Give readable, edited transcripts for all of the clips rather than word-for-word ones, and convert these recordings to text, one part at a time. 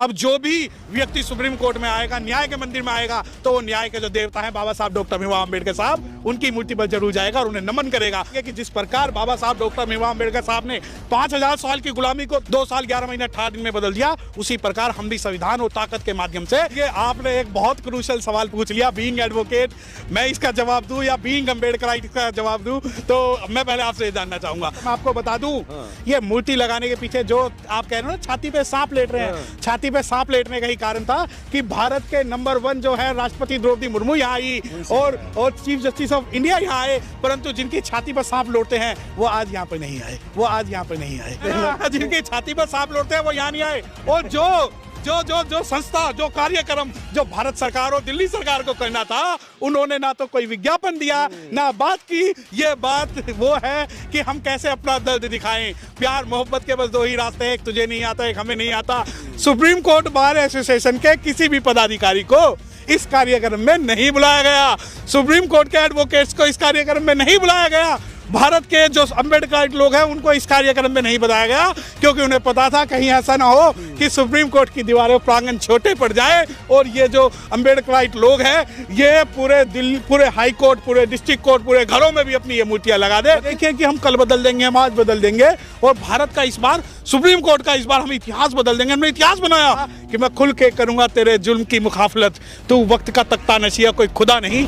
अब जो भी व्यक्ति सुप्रीम कोर्ट में आएगा, न्याय के मंदिर में आएगा, तो वो न्याय के जो देवता हैं बाबा साहब डॉक्टर भीमराव अम्बेडकर साहब, उनकी मूर्ति पर जरूर जाएगा और उन्हें नमन करेगा कि जिस प्रकार बाबा साहब डॉक्टर भीमराव अम्बेडकर साहब ने 5000 साल की गुलामी को 2 साल 11 महीने 18 दिन में बदल दिया, उसी प्रकार हम भी संविधान और ताकत के माध्यम से। ये आपने एक बहुत क्रूशियल सवाल पूछ लिया, बीइंग एडवोकेट मैं इसका जवाब दूं या बीइंग अम्बेडकराइट का जवाब दूं, तो मैं पहले आपसे जानना चाहूंगा। मैं आपको बता दूं, ये मूर्ति लगाने के पीछे जो आप कह रहे हो ना, छाती पे सांप लेट रहे हैं, छाती पे सांप लेटने का ही कारण था कि भारत के नंबर 1 जो है राष्ट्रपति द्रौपदी मुर्मू यहाँ आई और चीफ जस्टिस ऑफ इंडिया यहाँ आए, परंतु जिनकी छाती पर सांप लोटते हैं वो आज यहाँ पर नहीं आए, वो आज यहाँ पर नहीं आए। जिनकी छाती पर सांप लोटते हैं वो यहाँ नहीं आए। और जो संस्था, जो कार्यक्रम जो भारत सरकार और दिल्ली सरकार को करना था, उन्होंने ना तो कोई विज्ञापन दिया, ना बात की। ये बात वो है कि हम कैसे अपना दर्द दिखाएं। प्यार मोहब्बत के बस 2 ही रास्ते हैं, एक तुझे नहीं आता, एक हमें नहीं आता। सुप्रीम कोर्ट बार एसोसिएशन के किसी भी पदाधिकारी को इस कार्यक्रम में नहीं बुलाया गया, सुप्रीम कोर्ट के एडवोकेट्स को इस कार्यक्रम में नहीं बुलाया गया, भारत के जो अम्बेडकराइट लोग हैं उनको इस कार्यक्रम में नहीं बताया गया, क्योंकि उन्हें पता था कहीं ऐसा ना हो कि सुप्रीम कोर्ट की दीवारें प्रांगण छोटे पड़ जाए और ये जो अम्बेडकराइट लोग हैं ये पूरे दिल्ली, पूरे हाई कोर्ट, पूरे डिस्ट्रिक्ट कोर्ट, पूरे घरों में भी अपनी ये मूर्तियां लगा दे। देखिए कि हम कल बदल देंगे, हम आज बदल देंगे, और भारत का इस बार, सुप्रीम कोर्ट का इस बार हम इतिहास बदल देंगे। हमने इतिहास बनाया कि मैं खुल के करूंगा तेरे जुल्म की मुखाफलत, तू वक्त का तख्ता नशिया, कोई खुदा नहीं।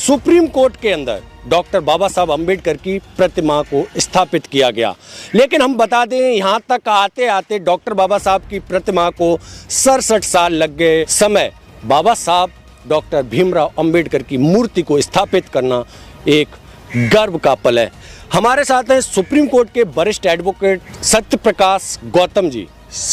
सुप्रीम कोर्ट के अंदर डॉक्टर बाबा साहब अम्बेडकर की प्रतिमा को स्थापित किया गया, लेकिन हम बता दें यहाँ तक आते आते डॉक्टर बाबा साहब की प्रतिमा को 67 साल लग गए। समय बाबा साहब डॉक्टर भीमराव अम्बेडकर की मूर्ति को स्थापित करना एक गर्व का पल है। हमारे साथ हैं सुप्रीम कोर्ट के वरिष्ठ एडवोकेट सत्यप्रकाश गौतम जी।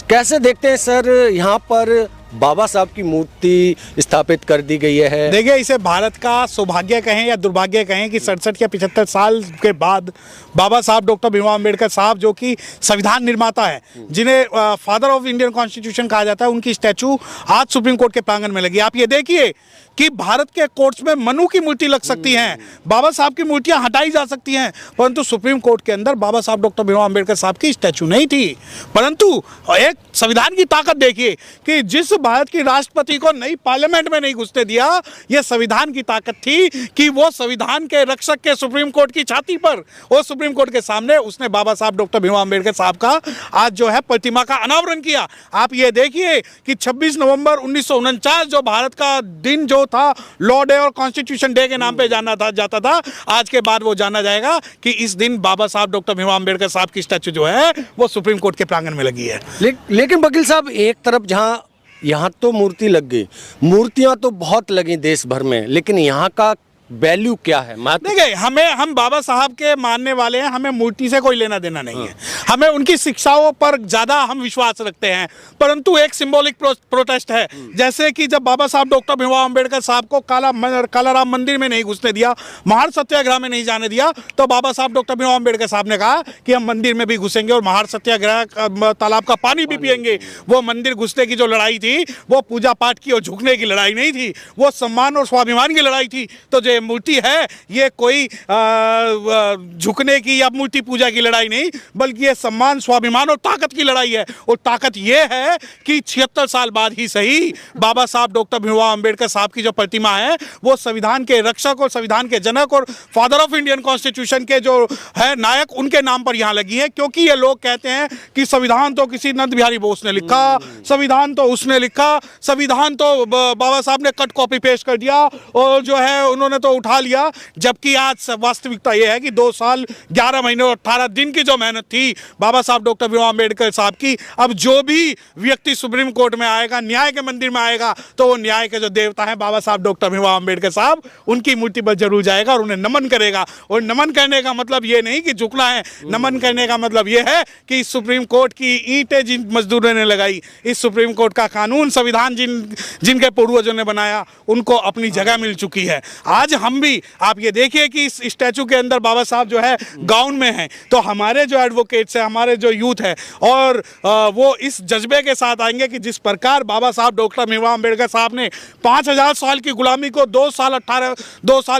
कैसे देखते हैं सर, यहाँ पर बाबा साहब की मूर्ति स्थापित कर दी गई है? देखिए, इसे भारत का सौभाग्य कहें या दुर्भाग्य कहें कि 67 या 75 साल के बाद बाबा साहब डॉक्टर भीमराव अम्बेडकर साहब, जो कि संविधान निर्माता है, जिन्हें फादर ऑफ इंडियन कॉन्स्टिट्यूशन कहा जाता है, उनकी स्टैचू आज सुप्रीम कोर्ट के प्रांगण में लगी। आप ये देखिए कि भारत के कोर्ट्स में मनु की मूर्ति लग सकती हैं, बाबा साहब की मूर्तियां हटाई जा सकती हैं, परंतु सुप्रीम कोर्ट के अंदर बाबा साहब डॉक्टर भीमराव अम्बेडकर साहब की स्टैचू नहीं थी। परंतु एक संविधान की ताकत देखिए कि जिस भारत की राष्ट्रपति को नई पार्लियामेंट में नहीं घुसने दिया, यह संविधान की ताकत थी कि वो संविधान के रक्षक के सुप्रीम कोर्ट की छाती पर और सुप्रीम कोर्ट के सामने उसने बाबा साहब डॉक्टर भीमराव अम्बेडकर साहब का आज जो है प्रतिमा का अनावरण किया। आप ये देखिए कि 26 नवंबर 1949 जो भारत का दिन जो था, लॉ डे और कॉन्स्टिट्यूशन डे के नाम पे जाता था, आज के बाद वो जाना जाएगा कि इस दिन बाबा साहब डॉक्टर भीमराव अम्बेडकर साहब की स्टैचू जो है वो सुप्रीम कोर्ट के प्रांगण में लगी है। लेकिन वकील साहब, एक तरफ जहां यहाँ तो मूर्ति लग गई, मूर्तियां तो बहुत लगी देश भर में, लेकिन यहाँ का वैल्यू क्या है? देखिए, हम बाबा साहब के मानने वाले हैं, हमें मूर्ति से कोई लेना देना नहीं है, हमें उनकी शिक्षाओं पर ज्यादा हम विश्वास रखते हैं। परंतु एक सिंबॉलिक प्रोटेस्ट है, जैसे कि जब बाबा साहब डॉक्टर भीमराव अम्बेडकर साहब को कालाराम मंदिर में नहीं घुसने दिया, महार सत्याग्रह में नहीं जाने दिया, तो बाबा साहब डॉक्टर भीमराव अम्बेडकर साहब ने कहा कि हम मंदिर में भी घुसेंगे और महार सत्याग्रह तालाब का पानी भी पिएंगे। वो मंदिर घुसने की जो लड़ाई थी वो पूजा पाठ की और झुकने की लड़ाई नहीं थी, वो सम्मान और स्वाभिमान की लड़ाई थी। तो जो मूर्ति है ये कोई झुकने की या मूर्ति पूजा की लड़ाई नहीं, बल्कि ये सम्मान, स्वाभिमान और ताकत की लड़ाई है। और ताकत ये है कि 76 साल बाद ही सही बाबा साहब डॉक्टर भीमराव अम्बेडकर साहब की जो प्रतिमा है वो संविधान के रक्षक और संविधान के जनक और फादर ऑफ इंडियन कॉन्स्टिट्यूशन के जो है नायक, उनके नाम पर यहाँ लगी है। क्योंकि ये लोग कहते हैं कि संविधान तो किसी नंद बिहारी बोस ने लिखा, संविधान तो उसने लिखा, संविधान तो बाबा साहब ने कट कॉपी पेस्ट कर दिया, और जो है उन्होंने तो उठा लिया, जबकि आज वास्तविकता यह है कि 2 साल 11 महीने और 18 दिन की जो मेहनत थी बाबा साहब डॉक्टर भीमराव अम्बेडकर साहब की, अब जो भी व्यक्ति सुप्रीम कोर्ट में आएगा, न्याय के मंदिर में आएगा, तो वो न्याय के जो देवता हैं बाबा साहब डॉक्टर भीमराव अम्बेडकर साहब, उनकी मूर्ति पर जरूर जाएगा और उन्हें नमन करेगा। और नमन करने का मतलब ये नहीं कि झुकना है, नमन करने का मतलब ये है कि सुप्रीम कोर्ट की ईंटें जिन मजदूरों ने लगाई, इस सुप्रीम कोर्ट का कानून संविधान जिनके पूर्वजों ने बनाया, उनको अपनी जगह मिल चुकी है। आज हम भी, आप ये देखिए कि इस स्टैचू के अंदर बाबा साहब जो है गाउन में हैं, तो हमारे जो एडवोकेट्स हैं, हमारे जो यूथ है, और वो इस जज्बे के साथ आएंगे कि जिस प्रकार बाबा साहब डॉक्टर भीमराव अम्बेडकर साहब ने 5000 साल की गुलामी को 2 साल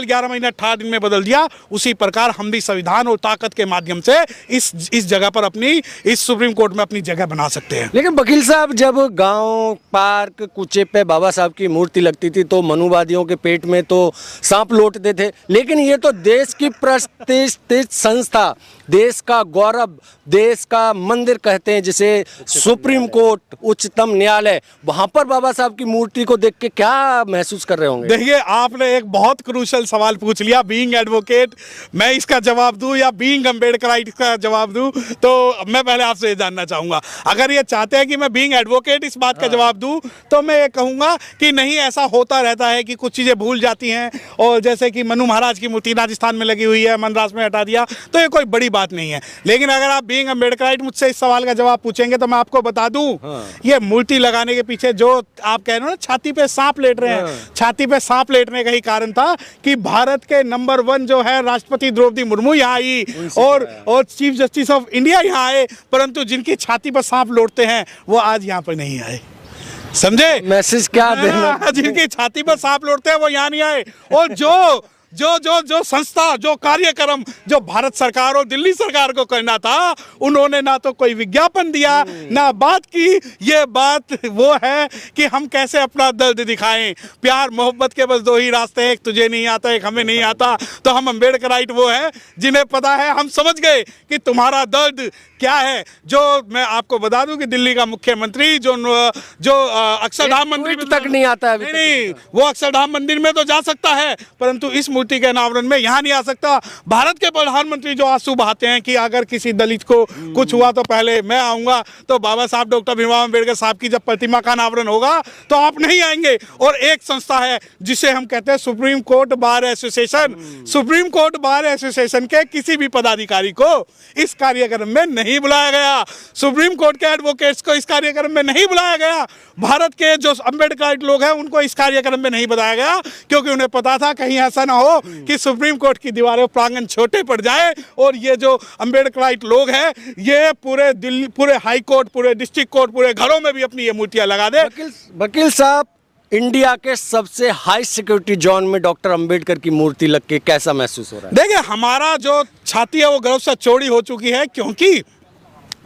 11 महीने 18 दिन में बदल दिया, उसी प्रकार हम भी संविधान और ताकत के माध्यम से इस जगह पर अपनी, इस सुप्रीम कोर्ट में अपनी जगह बना सकते हैं। लेकिन वकील साहब, जब गांव पार्क कूचे पे बाबा साहब की मूर्ति लगती थी तो मनुवादियों के पेट में तो सांप लौटते थे, लेकिन ये तो देश की प्रतिष्ठित संस्था, देश का गौरव, देश का मंदिर कहते हैं जिसे सुप्रीम कोर्ट, उच्चतम न्यायालय, वहां पर बाबा साहब की मूर्ति को देख के क्या महसूस कर रहे होंगे? देखिए, आपने एक बहुत क्रूशल सवाल पूछ लिया। बीइंग एडवोकेट मैं इसका जवाब दूं या बीइंग अम्बेडकराइट का जवाब दूं, तो मैं पहले आपसे ये जानना चाहूंगा। अगर ये चाहते हैं कि मैं बीइंग एडवोकेट इस बात का जवाब दूं, तो मैं ये कहूंगा कि नहीं, ऐसा होता रहता है कि कुछ चीज़ें भूल जाती हैं, और जैसे कि मनु महाराज की मूर्ति राजस्थान में लगी हुई है, मनरास में हटा दिया, तो ये कोई बड़ी बात नहीं है। लेकिन अगर आप बीइंग अम्बेडकराइट मुझसे इस सवाल का जवाब पूछेंगे तो मैं आपको बता दूं, ये मूर्ति लगाने के पीछे जो आप कह रहे हो ना, छाती पे सांप लेट रहे हैं, छाती पे सांप लेटने का ही कारण था कि भारत के नंबर 1 जो है राष्ट्रपति द्रौपदी मुर्मू यहाँ आई और चीफ जस्टिस ऑफ इंडिया यहाँ आए, परंतु जिनकी छाती पर सांप लौटते हैं वो आज यहाँ पर नहीं आए। समझे मैसेज क्या देना? जिनकी छाती पर सांप लौटते हैं वो यहाँ नहीं आए। और जो संस्था, जो कार्यक्रम जो भारत सरकार और दिल्ली सरकार को करना था, उन्होंने ना तो कोई विज्ञापन दिया, ना बात की। ये बात वो है कि हम कैसे अपना दर्द दिखाएं। प्यार मोहब्बत के बस 2 ही रास्ते हैं, एक तुझे नहीं आता, एक हमें नहीं आता। तो हम अम्बेडकराइट वो है जिन्हें पता है, हम समझ गए कि तुम्हारा दर्द क्या है। जो मैं आपको बता दूं कि दिल्ली का मुख्यमंत्री जो अक्षरधाम मंदिर तक नहीं आता है, नहीं, वो अक्षरधाम मंदिर में तो जा सकता है, परंतु इस मूर्ति के अनावरण में यहाँ नहीं आ सकता। भारत के प्रधानमंत्री जो आंसू बहाते हैं कि अगर किसी दलित को कुछ हुआ तो पहले मैं आऊंगा, तो बाबा साहब डॉक्टर भीमराव अम्बेडकर साहब की जब प्रतिमा का अनावरण होगा तो आप नहीं आएंगे। और एक संस्था है जिसे हम कहते हैं supreme court bar association, supreme court bar association के किसी भी पदाधिकारी को इस कार्यक्रम में नहीं बुलाया गया, सुप्रीम कोर्ट के एडवोकेट्स को इस कार्यक्रम में नहीं बुलाया गया, भारत के जो अम्बेडकराइट लोग हैं उनको इस कार्यक्रम में नहीं बताया गया, क्योंकि उन्हें पता था कहीं ऐसा ना हो कि सुप्रीम कोर्ट की दीवारें, प्रांगण छोटे पड़ जाए और ये जो अम्बेडकराइट लोग हैं ये पूरे दिल्ली, पूरे हाई कोर्ट, पूरे डिस्ट्रिक्ट कोर्ट, पूरे घरों में भी अपनी ये मूर्तियां लगा दे। वकील साहब, इंडिया के सबसे हाई सिक्योरिटी जोन में डॉक्टर अंबेडकर की मूर्ति लग के कैसा महसूस हो रहा है? देखिए, हमारा जो छाती है वो गर्व से चौड़ी हो चुकी है, क्योंकि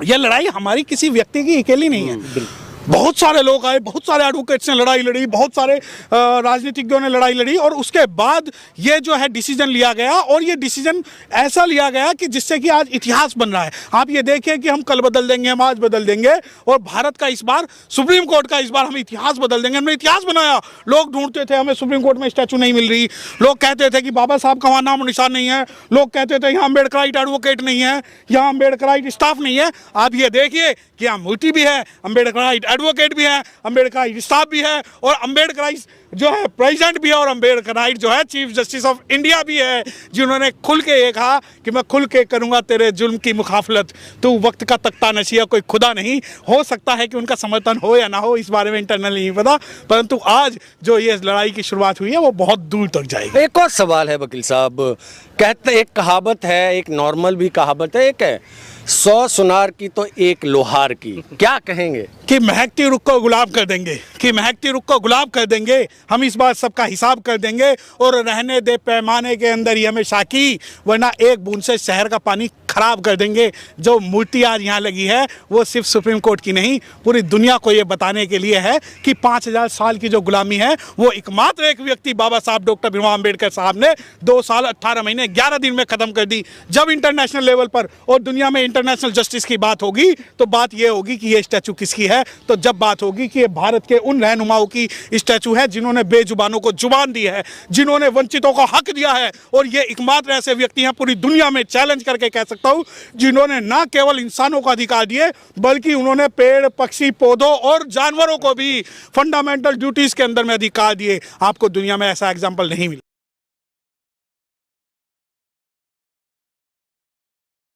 यह लड़ाई हमारी किसी व्यक्ति की अकेली नहीं है। बहुत सारे लोग आए, बहुत सारे एडवोकेट्स ने लड़ाई लड़ी, बहुत सारे राजनीतिज्ञों ने लड़ाई लड़ी, और उसके बाद ये जो है डिसीजन लिया गया, और ये डिसीजन ऐसा लिया गया कि जिससे कि आज इतिहास बन रहा है। आप ये देखिए कि हम कल बदल देंगे, हम आज बदल देंगे, और भारत का इस बार, सुप्रीम कोर्ट का इस बार हम इतिहास बदल देंगे। हमने इतिहास बनाया। लोग ढूंढते थे हमें सुप्रीम कोर्ट में स्टैचू नहीं मिल रही, लोग कहते थे कि बाबा साहब का वहाँ नाम निशान नहीं है, लोग कहते थे यहाँ अम्बेडकराइट एडवोकेट नहीं है, यहाँ अम्बेडकराइट स्टाफ नहीं है। आप ये देखिए कि यहाँ मूर्ति भी है, अम्बेडकराइट एडवोकेट भी है, अम्बेडकराइट स्टाफ भी है, और अम्बेडकराइट जो है प्रेसिडेंट भी है, और अम्बेडकराइट जो है चीफ जस्टिस ऑफ इंडिया भी है, जिन्होंने खुल के ये कहा कि मैं खुल के करूंगा तेरे जुल्म की मुखाफलत, तो वक्त का तख्ता नशिया, कोई खुदा नहीं। हो सकता है कि उनका समर्थन हो या ना हो, इस बारे में इंटरनल नहीं पता, परंतु आज जो ये लड़ाई की शुरुआत हुई है वो बहुत दूर तक जाएगी। एक और सवाल है वकील साहब, कहते एक कहावत है, एक नॉर्मल भी कहावत है, एक है 100 सुनार की तो 1 लोहार की, क्या कहेंगे? कि महकती रुख को गुलाब कर देंगे, कि महकती रुख को गुलाब कर देंगे, हम इस बार सबका हिसाब कर देंगे, और रहने दे पैमाने के अंदर ही हमें साकी, वरना एक बूंद से शहर का पानी खराब कर देंगे। जो मूर्ति आज यहाँ लगी है वो सिर्फ सुप्रीम कोर्ट की नहीं, पूरी दुनिया को ये बताने के लिए है कि 5000 साल की जो गुलामी है वो एकमात्र एक व्यक्ति बाबा साहब डॉक्टर भीमराव अम्बेडकर साहब ने 2 साल 18 महीने 11 दिन में खत्म कर दी। जब इंटरनेशनल लेवल पर और दुनिया में इंटरनेशनल जस्टिस की बात होगी तो बात ये होगी कि ये स्टैचू किसकी है। तो जब बात होगी कि ये भारत के उन रहनुमाओं की स्टैचू है जिन्होंने बेजुबानों को जुबान दी है, जिन्होंने वंचितों को हक दिया है, और ये एकमात्र ऐसे व्यक्ति हैं पूरी दुनिया में चैलेंज करके कह सकता हूं जिन्होंने ना केवल इंसानों को अधिकार दिए बल्कि उन्होंने पेड़ पक्षी पौधों और जानवरों को भी फंडामेंटल ड्यूटीज के अंदर में अधिकार दिए। आपको दुनिया में ऐसा एग्जाम्पल नहीं मिला।